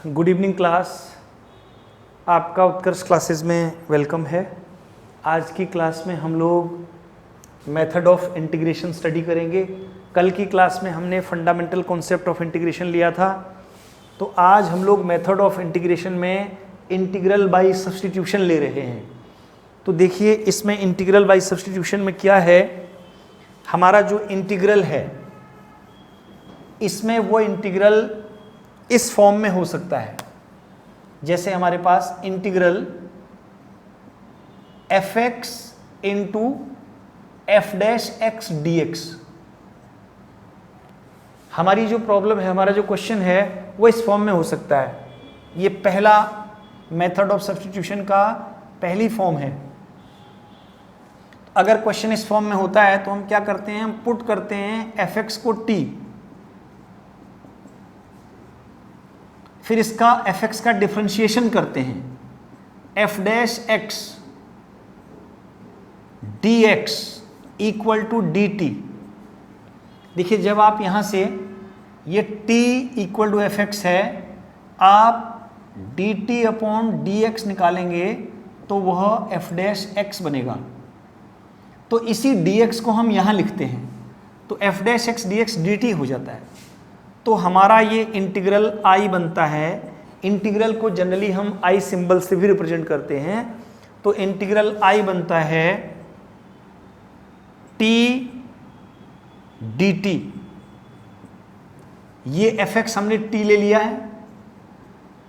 Good evening class, आपका उत्कर्ष classes में welcome है। आज की क्लास में हम लोग मेथड ऑफ इंटीग्रेशन स्टडी करेंगे। कल की क्लास में हमने फंडामेंटल कॉन्सेप्ट ऑफ इंटीग्रेशन लिया था, तो आज हम लोग मेथड ऑफ इंटीग्रेशन में इंटीग्रल बाय सब्स्टिट्यूशन ले रहे हैं। तो देखिए इसमें इंटीग्रल बाय सब्स्टिट्यूशन में क्या है, हमारा जो इंटीग्रल है इसमें वो इंटीग्रल इस फॉर्म में हो सकता है, जैसे हमारे पास integral F X into F dash x D X. हमारी जो प्रॉब्लम है, हमारा जो क्वेश्चन है वो इस फॉर्म में हो सकता है। ये पहला मेथड ऑफ सब्स्टिट्यूशन का पहली फॉर्म है। अगर क्वेश्चन इस फॉर्म में होता है तो हम क्या करते हैं, हम पुट करते हैं एफ एक्स को टी, फिर इसका एफ एक्स का डिफरेंशिएशन करते हैं, F dash x D X equal to D T. देखिए जब आप यहां से ये t इक्वल टू एफ एक्स है, आप D T upon D X निकालेंगे तो वह एफ डैश एक्स बनेगा। तो इसी डी एक्स को हम यहां लिखते हैं, तो F dash x D x d T हो जाता है। तो हमारा ये इंटीग्रल I बनता है। इंटीग्रल को जनरली हम I सिंबल से भी रिप्रेजेंट करते हैं, तो इंटीग्रल I बनता है t dt। ये एफ एक्स हमने t ले लिया है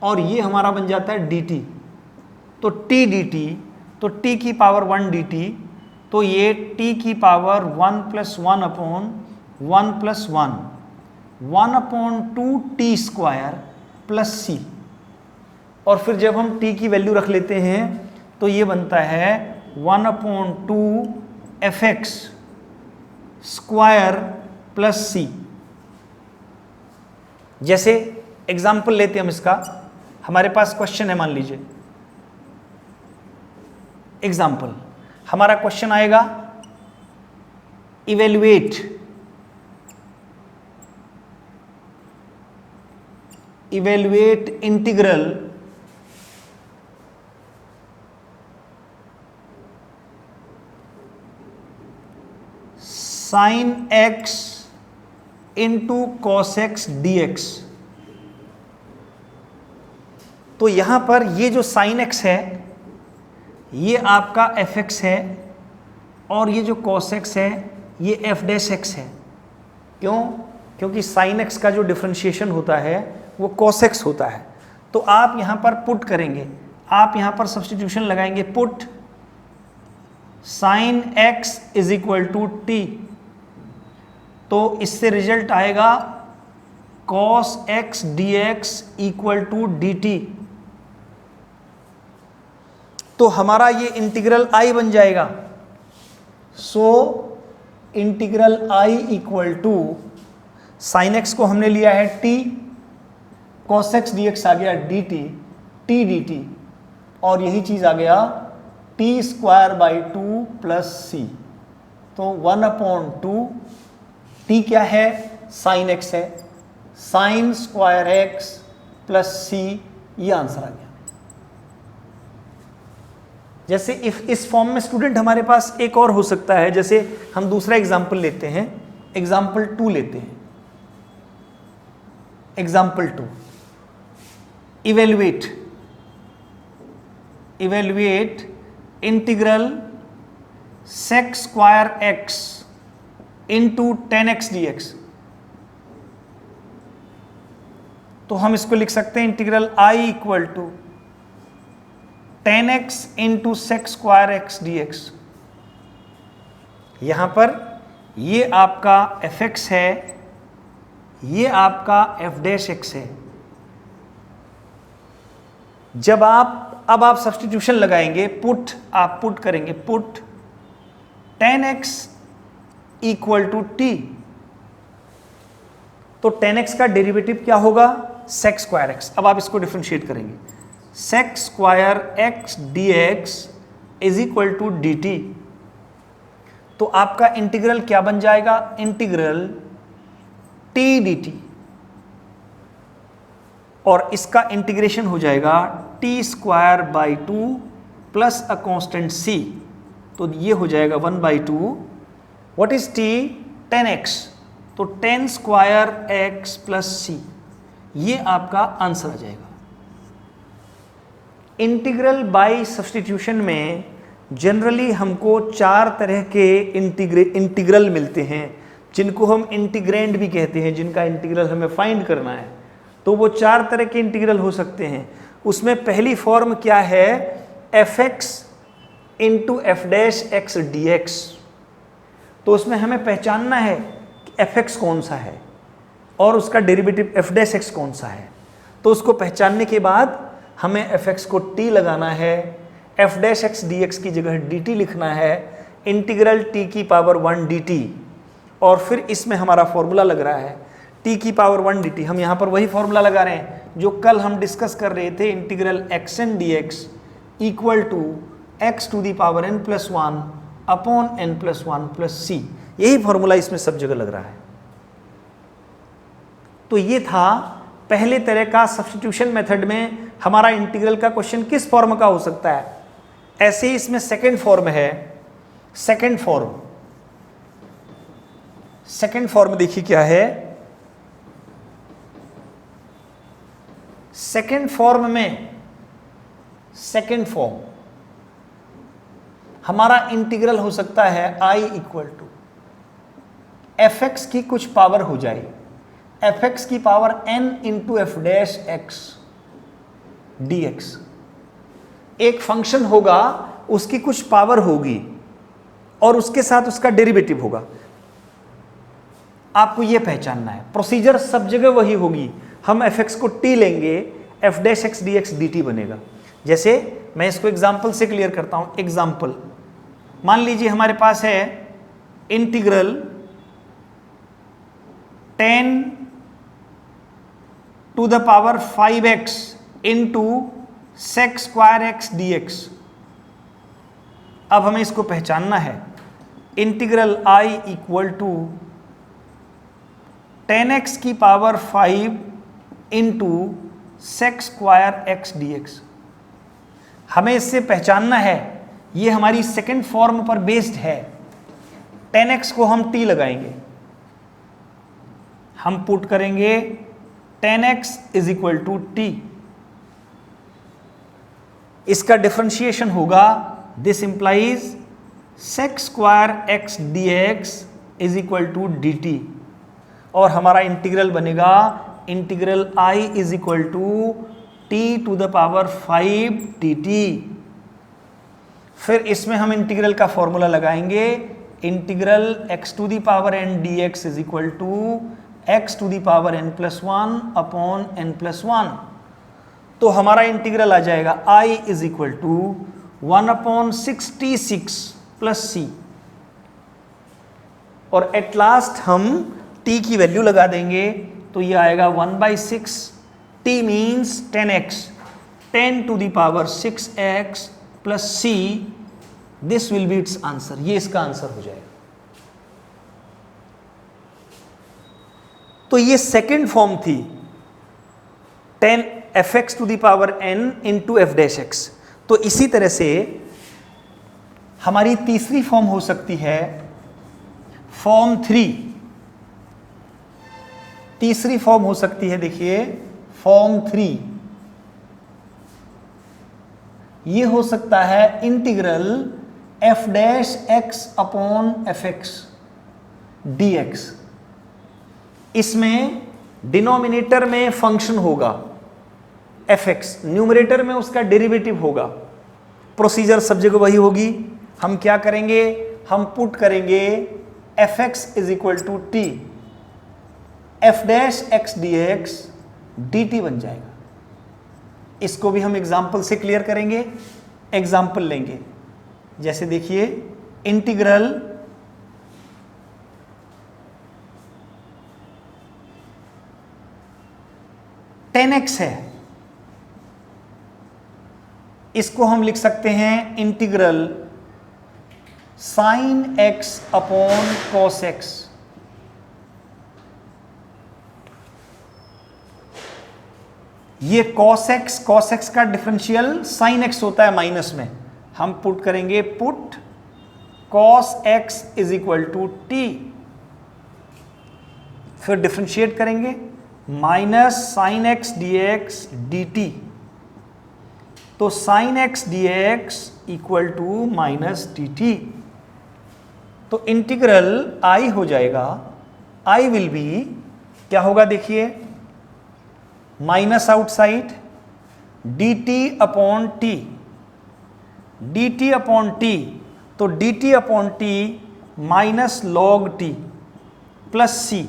और ये हमारा बन जाता है dt। तो t dt, तो t की पावर 1 dt, तो ये t की power 1 plus 1 upon 1 plus 1 upon 2 T square plus C. और फिर जब हम t की वैल्यू रख लेते हैं तो ये बनता है 1 upon 2 F X square plus C. जैसे एग्जाम्पल लेते हैं हम इसका, हमारे पास क्वेश्चन है, मान लीजिए एग्जाम्पल हमारा क्वेश्चन आएगा evaluate integral sine x into cos X D x. तो यहां पर ये जो साइन एक्स है ये आपका एफ एक्स है, और ये जो कॉस एक्स है ये एफ डैश एक्स है। क्यों? क्योंकि साइन एक्स का जो डिफरेंशिएशन होता है वो कॉस एक्स होता है। तो आप यहां पर पुट करेंगे, आप यहां पर सब्स्टिट्यूशन लगाएंगे, put sine X is equal to T, तो इससे रिजल्ट आएगा cos X D X equal to D T. तो हमारा ये इंटीग्रल I बन जाएगा। So integral I equal to sine X को हमने लिया है t, cos X D X आ गया D T, T D T, और यही चीज आ गया T square by 2 plus C. तो 1 अपॉन 2, टी क्या है, साइन एक्स है, साइन स्क्वायर एक्स प्लस सी, ये आंसर आ गया। जैसे इस फॉर्म में स्टूडेंट हमारे पास एक और हो सकता है, जैसे हम दूसरा एग्जाम्पल लेते हैं, एग्जाम्पल 2 लेते हैं। Example 2, evaluate integral sec square X into 10x dx। तो हम इसको लिख सकते हैं integral I equal to 10x into sec square x D X. यहां पर ये आपका एफ एक्स है, ये आपका एफ डैश एक्स है। जब अब आप सब्स्टिट्यूशन लगाएंगे, आप पुट करेंगे, put 10x equal to T, तो 10x का डेरिवेटिव क्या होगा, सेक स्क्वायर एक्स। अब आप इसको डिफरेंशिएट करेंगे, sec square x D x is equal to D T. तो आपका इंटीग्रल क्या बन जाएगा, इंटीग्रल टी डी टी। और इसका इंटीग्रेशन हो जाएगा T square by 2 plus a constant c, तो ये हो जाएगा 1/2। What is t? 10x, तो 10 स्क्वायर x प्लस c, ये आपका आंसर आ जाएगा। इंटीग्रल बाय सब्स्टिट्यूशन में जनरली हमको 4 तरह के इंटीग्रल मिलते हैं, जिनको हम इंटीग्रेंड भी कहते हैं, जिनका इंटीग्रल हमें फाइंड करना है। तो वो 4 तरह के इंटीग्रल हो सकते हैं। उसमें पहली फॉर्म क्या है? fx into F dash x D x. तो उसमें हमें पहचानना है कि fx कौन सा है और उसका डेरिवेटिव एफ डैश एक्स कौन सा है। तो उसको पहचानने के बाद हमें fx को t लगाना है, f dash x D x की जगह dt लिखना है, इंटीग्रल t की पावर 1 dt, और फिर इसमें हमारा फॉर्मूला लग रहा है t की पावर 1 dt। हम यहाँ पर वही फॉर्मूला लगा रहे हैं जो कल हम डिस्कस कर रहे थे, integral xn dx equal to x to the power n plus 1 upon n plus 1 plus c। यही फॉर्मूला इसमें सब जगह लग रहा है। तो ये था पहले तरह का सब्स्टिट्यूशन मेथड में हमारा इंटीग्रल का क्वेश्चन किस फॉर्म का हो सकता है। ऐसे ही इसमें सेकंड फॉर्म है। सेकंड फॉर्म देखिए क्या है। सेकंड फॉर्म हमारा इंटीग्रल हो सकता है I इक्वल टू fx की कुछ पावर हो जाए, fx की power n into F dash x dx। एक फंक्शन होगा, उसकी कुछ पावर होगी और उसके साथ उसका डेरिवेटिव होगा। आपको यह पहचानना है। प्रोसीजर सब जगह वही होगी। हम fx को t लेंगे, F dash x D x d T बनेगा। जैसे मैं इसको एग्जाम्पल से क्लियर करता हूं। एग्जाम्पल, मान लीजिए हमारे पास है integral 10 to the power 5x into sec square x D x. अब हमें इसको पहचानना है। Integral I equal to 10x की power 5 into sec square x D x. हमें इससे पहचानना है, ये हमारी सेकंड फॉर्म पर बेस्ड है। 10x को हम t लगाएंगे, हम पुट करेंगे 10x is equal to t। इसका डिफरेंशिएशन होगा, this implies sec square x D x is equal to D T, और हमारा इंटीग्रल बनेगा integral I is equal to t to the power 5 dt। फिर इसमें हम इंटीग्रल का फॉर्मूला लगाएंगे, integral x to the power n dx is equal to x to the power n plus 1 upon n plus 1। तो हमारा integral आ जाएगा I is equal to 1 upon 66 plus c, और at last हम t की value लगा देंगे, तो ये आएगा 1/6। t means 10x, 10 to the power 6x plus c। This will be its answer. ये इसका आंसर हो जाएगा। तो ये सेकेंड फॉर्म थी 10 fx to the power n into F dash x. तो इसी तरह से हमारी तीसरी फॉर्म हो सकती है फॉर्म 3। तीसरी फॉर्म हो सकती है, देखिए फॉर्म 3, ये हो सकता है integral F dash x upon f x D x. इसमें डिनोमिनेटर में फंक्शन होगा एफ एक्स, न्यूमरेटर में उसका डेरिवेटिव होगा। प्रोसीजर सब जगह वही होगी। हम क्या करेंगे, हम पुट करेंगे f x is equal to t, f dash x D x d t बन जाएगा। इसको भी हम एग्जाम्पल से क्लियर करेंगे। एग्जाम्पल लेंगे, जैसे देखिए इंटीग्रल टेन एक्स है, इसको हम लिख सकते हैं integral sine x upon cos x. ये cos x का डिफरेंशियल sin x होता है माइनस में, हम पुट करेंगे put cos x is equal to t, फिर डिफरेंशिएट करेंगे minus sin x dx dt, तो sin x dx equal to minus dt, तो इंटीग्रल I हो जाएगा, I विल बी क्या होगा देखिए, minus outside dt upon t, dt upon t, तो dt upon t minus log t plus c,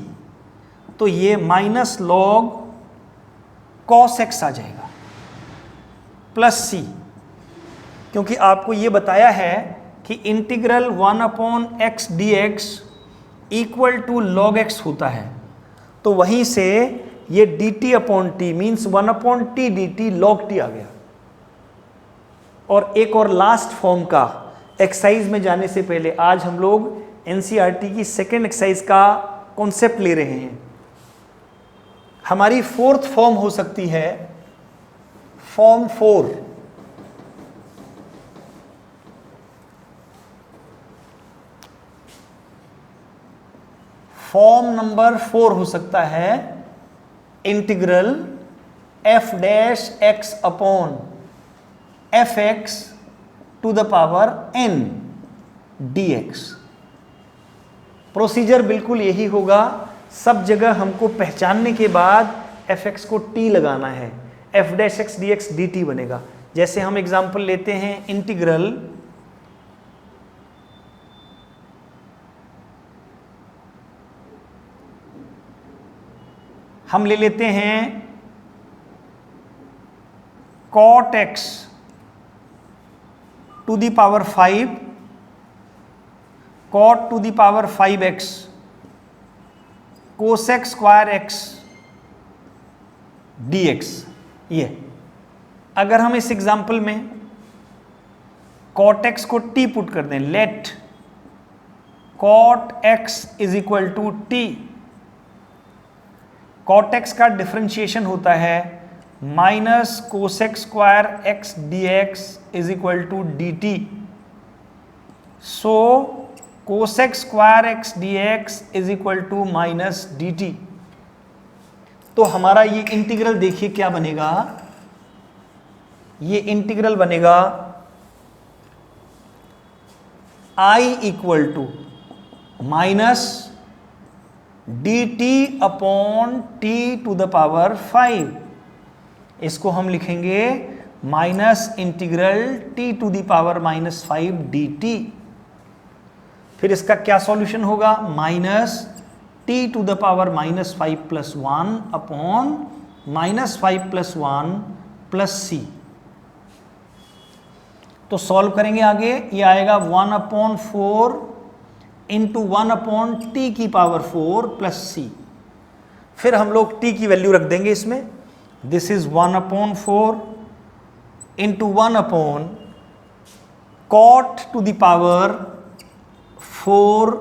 तो ये माइनस लॉग cos x आ जाएगा प्लस c, क्योंकि आपको ये बताया है कि integral 1 upon x dx equal to log x होता है, तो वहीं से ये dt upon t means 1 upon t dt log t आ गया। और एक और लास्ट फॉर्म का एक्सरसाइज में जाने से पहले आज हम लोग एनसीईआरटी की सेकेंड एक्सरसाइज का कॉन्सेप्ट ले रहे हैं। हमारी फोर्थ फॉर्म हो सकती है फॉर्म 4, फॉर्म नंबर 4 हो सकता है integral f dash x upon f x to the power n dx। Procedure बिल्कुल यही होगा, सब जगह हमको पहचानने के बाद fx को t लगाना है, f dash x dx dt बनेगा। जैसे हम एग्जांपल लेते हैं इंटीग्रल हम ले लेते हैं cot x to the power 5 cot to the power 5x cosec square x dx। ये अगर हम इस एग्जांपल में cot x को t पुट कर दें, let cot x is equal to t, cot x का डिफरेंशिएशन होता है minus cosec square x dx is equal to dt, so cosec square x dx is equal to minus dt। तो हमारा ये integral देखिए क्या बनेगा, ये इंटीग्रल बनेगा I equal to minus dt upon t to the power 5, इसको हम लिखेंगे minus integral t to the power minus 5 dt। फिर इसका क्या सॉल्यूशन होगा, minus t to the power minus 5 plus 1 upon minus 5 plus 1 plus c। तो solve करेंगे आगे, ये आएगा 1 अपॉन 4 इंटू 1 अपॉन टी की पावर 4 प्लस सी। फिर हम लोग t की वैल्यू रख देंगे इसमें, this is 1 upon 4 into 1 upon cot to the power 4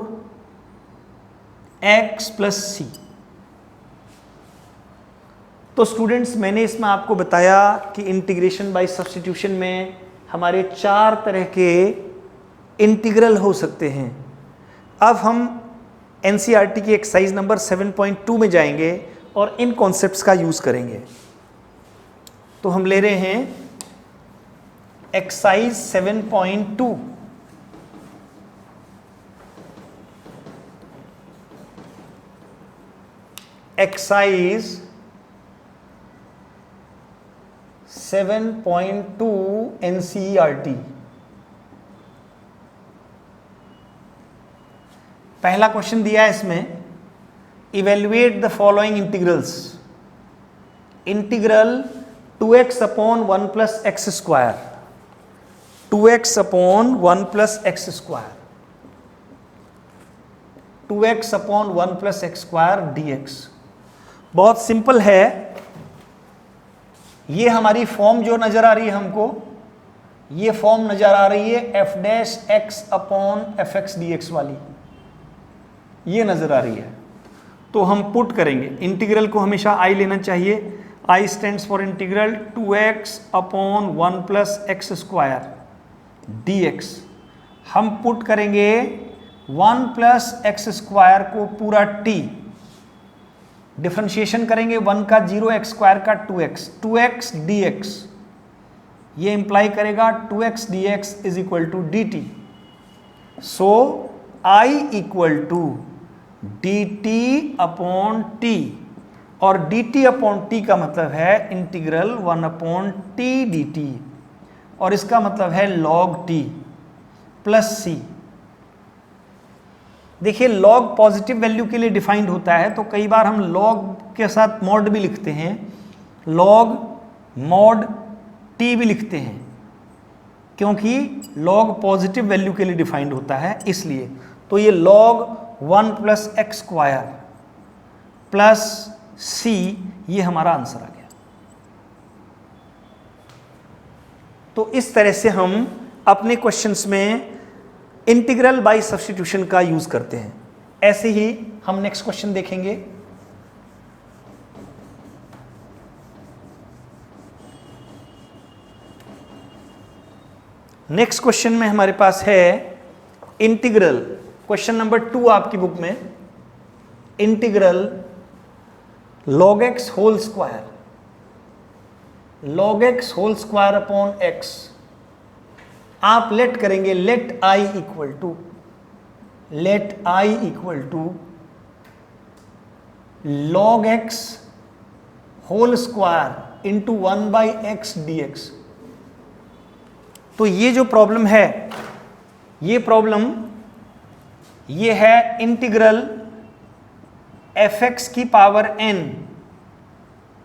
x plus C. तो स्टूडेंट्स मैंने इसमें आपको बताया कि इंटीग्रेशन बाय सब्स्टिट्यूशन में हमारे 4 तरह के इंटीग्रल हो सकते हैं। अब हम एनसीईआरटी की एक्सरसाइज नंबर 7.2 में जाएंगे और इन कॉन्सेप्ट्स का यूज करेंगे। तो हम ले रहे हैं एक्सरसाइज 7.2, एक्सरसाइज 7.2 एनसीईआरटी। पहला क्वेश्चन दिया है इसमें, evaluate the following integrals. Integral 2x upon 1 plus X square, 2x upon 1 plus X square, 2x upon 1 plus X square dx। बहुत सिंपल है, ये हमारी फॉर्म जो नजर आ रही है हमको, ये फॉर्म नजर आ रही है f dash x upon f x D x वाली, ये नजर आ रही है। तो हम पुट करेंगे, इंटीग्रल को हमेशा i लेना चाहिए। आई stands for integral 2x upon 1 plus X square dx। हम पुट करेंगे 1 प्लस एक्स स्क्वायर को पूरा t, डिफरेंशिएशन करेंगे 1 का 0, एक्स स्क्वायर का 2x dx। ये इंप्लाई करेगा 2x dx is equal to dt। So I equal to dt upon t, और dt अपॉन t का मतलब है इंटीग्रल 1 अपॉन t dt, और इसका मतलब है log t प्लस c। देखिए लॉग पॉजिटिव वैल्यू के लिए डिफाइंड होता है, तो कई बार हम लॉग के साथ मॉड भी लिखते हैं, लॉग मॉड टी भी लिखते हैं, क्योंकि लॉग पॉजिटिव वैल्यू के लिए डिफाइंड होता है इसलिए। तो ये log 1 plus X square plus सी, ये हमारा आंसर आ गया। तो इस तरह से हम अपने क्वेश्चंस में इंटीग्रल बाय सब्स्टिट्यूशन का यूज करते हैं। ऐसे ही हम नेक्स्ट क्वेश्चन देखेंगे। नेक्स्ट क्वेश्चन में हमारे पास है इंटीग्रल, क्वेश्चन नंबर 2 आपकी बुक में, integral log x whole square, log x whole square upon x। आप लेट करेंगे let i equal to log x whole square into 1 by x dx। तो ये जो प्रॉब्लम है, ये प्रॉब्लम ये है इंटीग्रल fx की power n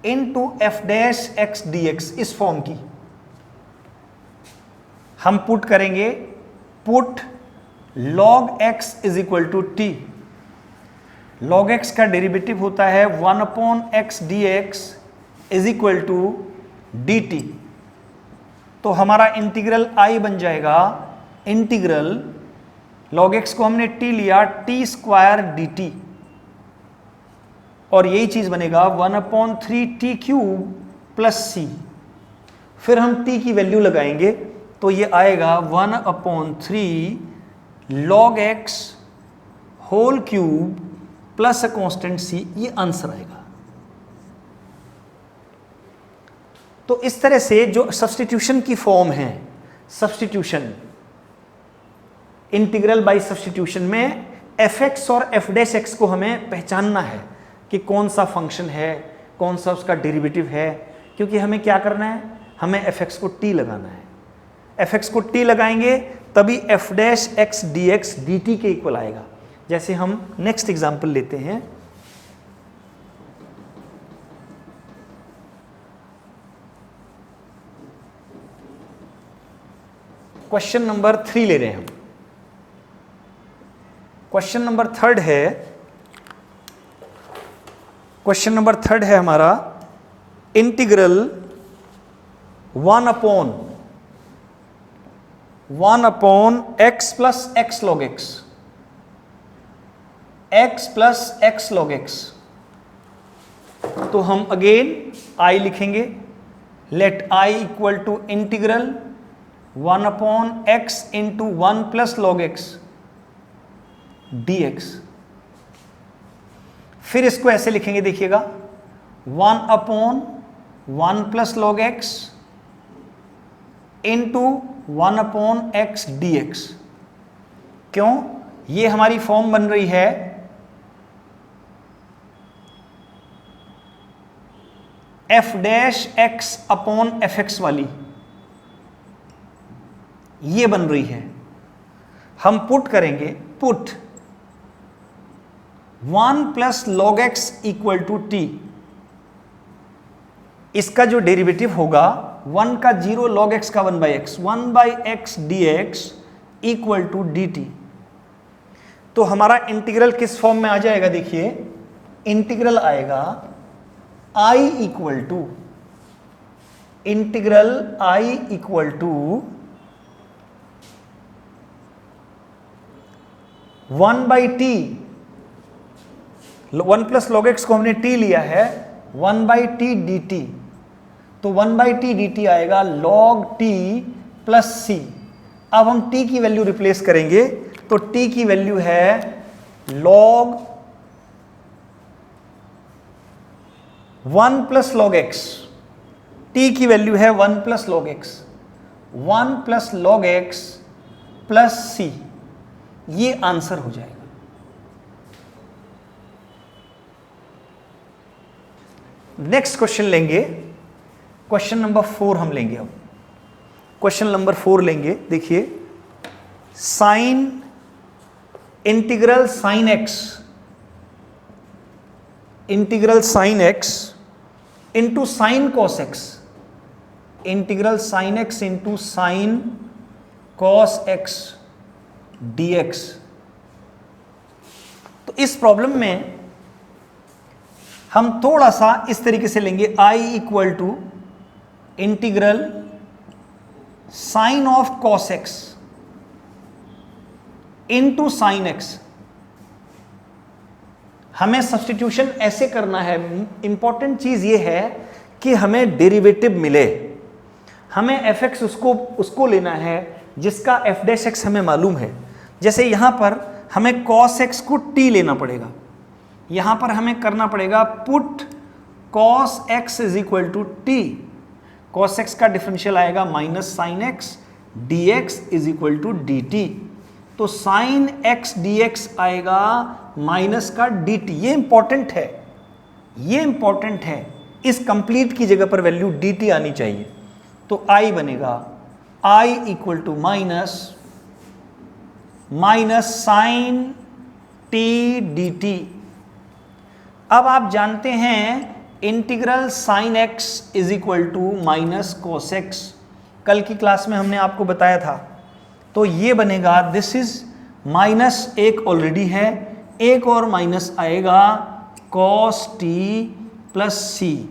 into F dash x dx, इस फॉर्म की। हम पुट करेंगे, put log x is equal to t। log x का डेरिवेटिव होता है 1 upon x dx is equal to dt। तो हमारा इंटीग्रल I बन जाएगा, इंटीग्रल log x को हमने t लिया, t स्क्वायर dt, और यही चीज बनेगा 1 upon 3t cube plus c। फिर हम t की वैल्यू लगाएंगे, तो ये आएगा 1 upon 3 log x whole cube plus a constant c, ये आंसर आएगा। तो इस तरह से जो सब्स्टिट्यूशन की फॉर्म है, सब्स्टिट्यूशन इंटीग्रल बाय सब्स्टिट्यूशन में fx और f डैश x को हमें पहचानना है कि कौन सा फंक्शन है, कौन सा उसका डेरिवेटिव है, क्योंकि हमें क्या करना है, हमें fx को t लगाना है। fx को t लगाएंगे तभी f dash x dx dt के इक्वल आएगा। जैसे हम नेक्स्ट एग्जांपल लेते हैं, क्वेश्चन नंबर 3 ले रहे हैं हम। क्वेश्चन नंबर 3 है, क्वेश्चन नंबर 3 है हमारा integral 1 upon x plus x log x, x plus x log x। तो हम अगेन I लिखेंगे, let I equal to integral 1 upon x into 1 plus log x dx। फिर इसको ऐसे लिखेंगे, देखिएगा 1 upon 1 plus log x into 1 upon x dx। क्यों? ये हमारी फॉर्म बन रही है f dash x upon f x वाली, ये बन रही है। हम पुट करेंगे, put 1 plus log x equal to t. इसका जो डेरिवेटिव होगा 1 का 0, log x का 1 by x, 1 by x dx equal to dt। तो हमारा इंटीग्रल किस फॉर्म में आ जाएगा? देखिए इंटीग्रल आएगा I equal to, integral I equal to 1 by t, 1 plus log x को हमने t लिया है, 1 बाई टी डी टी, तो 1 बाई टी डी टी आएगा log t प्लस सी। अब हम t की वैल्यू रिप्लेस करेंगे, तो t की वैल्यू है log 1 plus log x, t की वैल्यू है 1 plus log x, 1 plus log x plus c, ये आंसर हो जाएगा। नेक्स्ट क्वेश्चन लेंगे, क्वेश्चन नंबर 4 हम लेंगे। अब क्वेश्चन नंबर 4 लेंगे, देखिए sine integral sine x, integral sine x into sine cos x, integral sine x into sine cos x dx। तो इस प्रॉब्लम में हम थोड़ा सा इस तरीके से लेंगे, I equal to integral sine of cos x into sine x. हमें सब्स्टिट्यूशन ऐसे करना है, इंपॉर्टेंट चीज ये है कि हमें डेरिवेटिव मिले। हमें एफ एक्स उसको लेना है जिसका एफ डैश एक्स हमें मालूम है। जैसे यहां पर हमें कॉस एक्स को टी लेना पड़ेगा, यहां पर हमें करना पड़ेगा put cos x is equal to t. Cos x का डिफरेंशियल आएगा minus sine x D x is equal to D T. तो साइन एक्स डी एक्स आएगा माइनस का डी टी। ये इंपॉर्टेंट है, ये इंपॉर्टेंट है। इस कंप्लीट की जगह पर वैल्यू डी टी आनी चाहिए। तो आई बनेगा I equal to minus minus sine T D T. अब आप जानते हैं integral sine X is equal to minus cos X, कल की क्लास में हमने आपको बताया था। तो ये बनेगा, दिस इज माइनस एक ऑलरेडी है, एक और माइनस आएगा कॉस टी प्लस सी।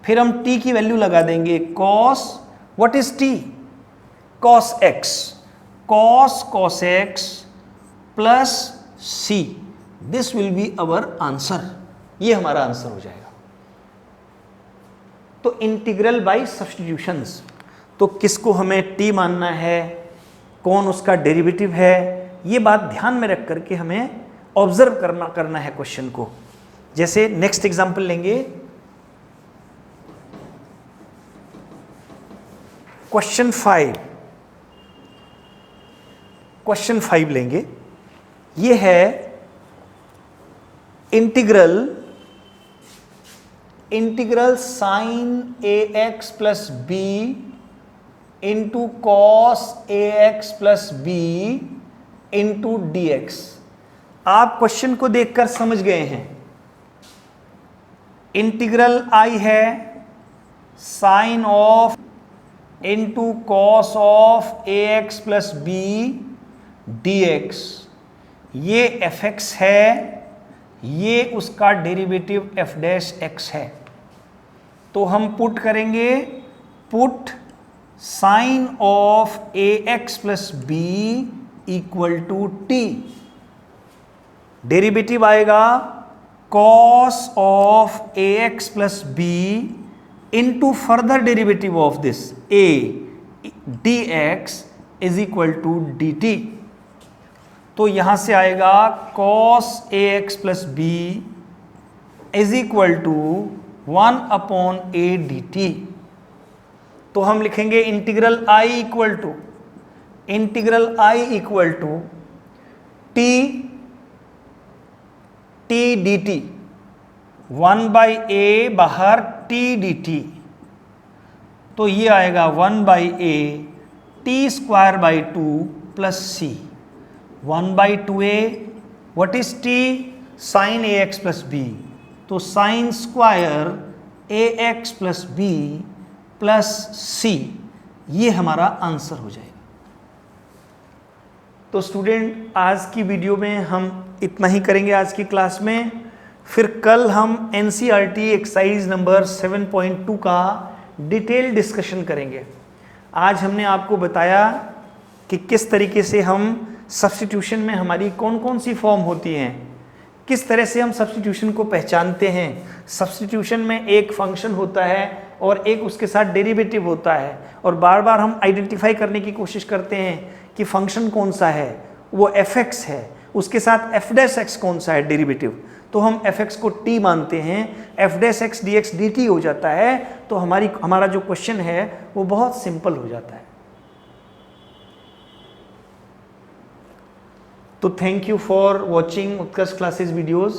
फिर हम टी की वैल्यू लगा देंगे, cos what is t, cos x, cos cos x plus c. This will be our answer, ये हमारा आंसर हो जाएगा। तो इंटीग्रल बाय सब्स्टिट्यूशंस, तो किसको हमें टी मानना है, कौन उसका डेरिवेटिव है, ये बात ध्यान में रख करके हमें ऑब्जर्व करना है क्वेश्चन को। जैसे नेक्स्ट एग्जांपल लेंगे, क्वेश्चन 5, क्वेश्चन 5 लेंगे। ये है integral sine A x plus B into cos A x plus B into D X. आप क्वेश्चन को देखकर समझ गए हैं। इंटीग्रल आई है sine of into cos of A x plus B D X. ये एफ एक्स है, ये उसका डेरिवेटिव एफ डैश एक्स है। तो हम पुट करेंगे, put sine of A x plus B equal to T. Derivative आएगा cos of A x plus B into further derivative of this A D x is equal to D T. तो यहां से आएगा cos A x plus B is equal to 1 upon A D T. तो हम लिखेंगे integral I equal to T D T, 1 by A बाहर T D T. तो ये आएगा 1 by a t square by 2 plus c. 1 by 2a what is t, sine A x plus b. तो sine square a x plus b plus सी, ये हमारा answer हो जाएगा। तो स्टूडेंट, आज की वीडियो में हम इतना ही करेंगे आज की क्लास में। फिर कल हम एनसीईआरटी एक्सरसाइज नंबर 7.2 का डिटेल डिस्कशन करेंगे। आज हमने आपको बताया कि किस तरीके से हम सब्स्टिट्यूशन में हमारी कौन कौन सी फॉर्म होती हैं, किस तरह से हम सब्स्टिट्यूशन को पहचानते हैं? सब्स्टिट्यूशन में एक फंक्शन होता है और एक उसके साथ डेरिवेटिव होता है, और बार बार हम आइडेंटिफाई करने की कोशिश करते हैं कि फंक्शन कौन सा है, वो fx है, उसके साथ f' कौन सा है डेरिवेटिव, तो हम fx को t मानते हैं, f' dx dt हो जाता है, तो हमारा जो क्वेश्चन है वो बहुत सिंपल हो जाता है। तो thank you for watching Utkarsh classes videos.